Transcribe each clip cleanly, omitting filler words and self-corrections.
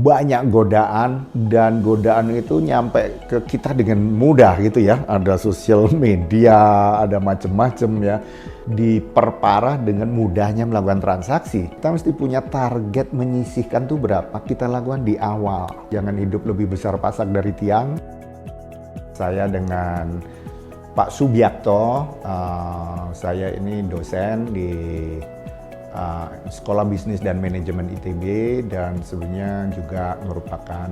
banyak godaan, dan godaan itu nyampe ke kita dengan mudah gitu ya. Ada sosial media, ada macam-macam ya. Diperparah dengan mudahnya melakukan transaksi. Kita mesti punya target menyisihkan tuh berapa kita lakukan di awal. Jangan hidup lebih besar pasak dari tiang. Saya dengan Pak Subiakto, saya ini dosen di Sekolah Bisnis dan Manajemen ITB, dan sebenarnya juga merupakan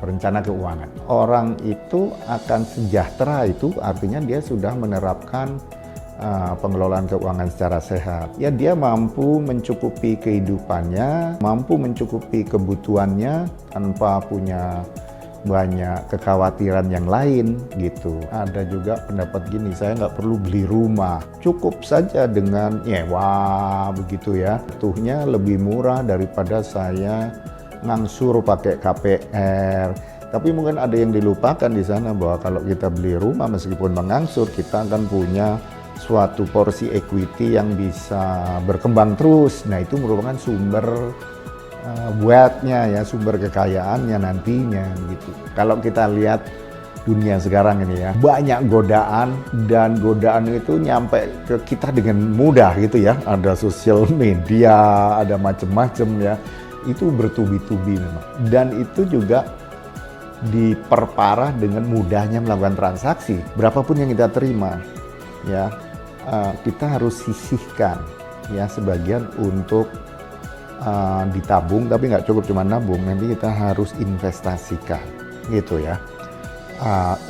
perencana keuangan. Orang itu akan sejahtera, itu artinya dia sudah menerapkan pengelolaan keuangan secara sehat. Ya, dia mampu mencukupi kehidupannya, mampu mencukupi kebutuhannya tanpa punya banyak kekhawatiran yang lain gitu. Ada juga pendapat gini, saya nggak perlu beli rumah, cukup saja dengan nyewa begitu ya. Tuhnya lebih murah daripada saya ngangsur pakai KPR. Tapi mungkin ada yang dilupakan di sana bahwa kalau kita beli rumah meskipun mengangsur, kita akan punya suatu porsi equity yang bisa berkembang terus. Nah, itu merupakan sumber wealth-nya ya, sumber kekayaannya nantinya gitu. Kalau kita lihat dunia sekarang ini ya, banyak godaan, dan godaan itu nyampe ke kita dengan mudah gitu ya. Ada sosial media, ada macam-macam ya. Itu bertubi-tubi memang. Dan itu juga diperparah dengan mudahnya melakukan transaksi. Berapapun yang kita terima ya, kita harus sisihkan ya sebagian untuk ditabung, tapi nggak cukup cuma nabung, nanti kita harus investasikan gitu ya.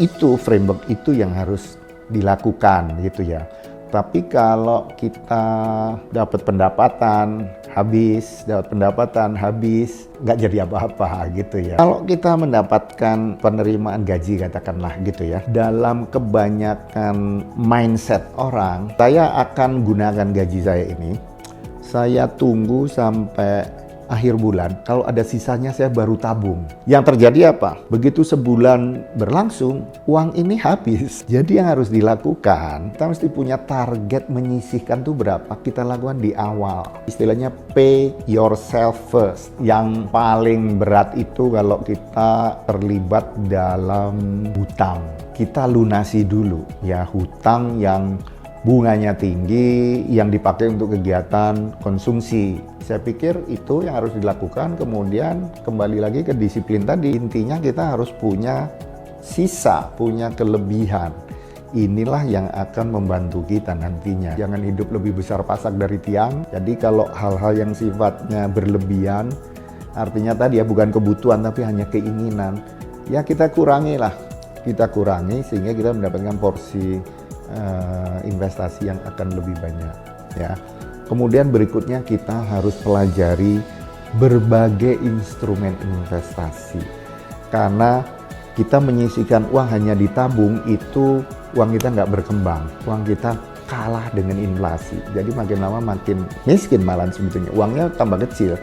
Itu framework itu yang harus dilakukan gitu ya. Tapi kalau kita dapat pendapatan habis, nggak jadi apa-apa gitu ya. Kalau kita mendapatkan penerimaan gaji katakanlah gitu ya, dalam kebanyakan mindset orang, saya akan gunakan gaji saya ini, saya tunggu sampai akhir bulan, kalau ada sisanya saya baru tabung. Yang terjadi apa? Begitu sebulan berlangsung, uang ini habis. Jadi yang harus dilakukan, kita mesti punya target menyisihkan tuh berapa kita lakukan di awal. Istilahnya pay yourself first. Yang paling berat itu kalau kita terlibat dalam hutang. Kita lunasi dulu ya hutang yang bunganya tinggi, yang dipakai untuk kegiatan konsumsi. Saya pikir itu yang harus dilakukan. Kemudian kembali lagi ke disiplin tadi. Intinya kita harus punya sisa, punya kelebihan. Inilah yang akan membantu kita nantinya. Jangan hidup lebih besar pasak dari tiang. Jadi kalau hal-hal yang sifatnya berlebihan, artinya tadi ya bukan kebutuhan tapi hanya keinginan, ya kita kurangi lah. Kita kurangi sehingga kita mendapatkan porsi investasi yang akan lebih banyak ya. Kemudian berikutnya kita harus pelajari berbagai instrumen investasi, karena kita menyisihkan uang hanya ditabung, itu uang kita nggak berkembang, uang kita kalah dengan inflasi. Jadi makin lama makin miskin malah sebetulnya, uangnya tambah kecil.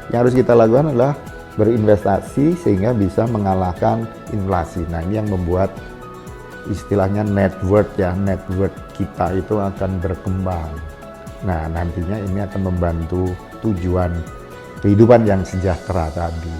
Yang harus kita lakukan adalah berinvestasi sehingga bisa mengalahkan inflasi. Nah, ini yang membuat istilahnya net worth ya, net worth kita itu akan berkembang. Nah, nantinya ini akan membantu tujuan kehidupan yang sejahtera tadi.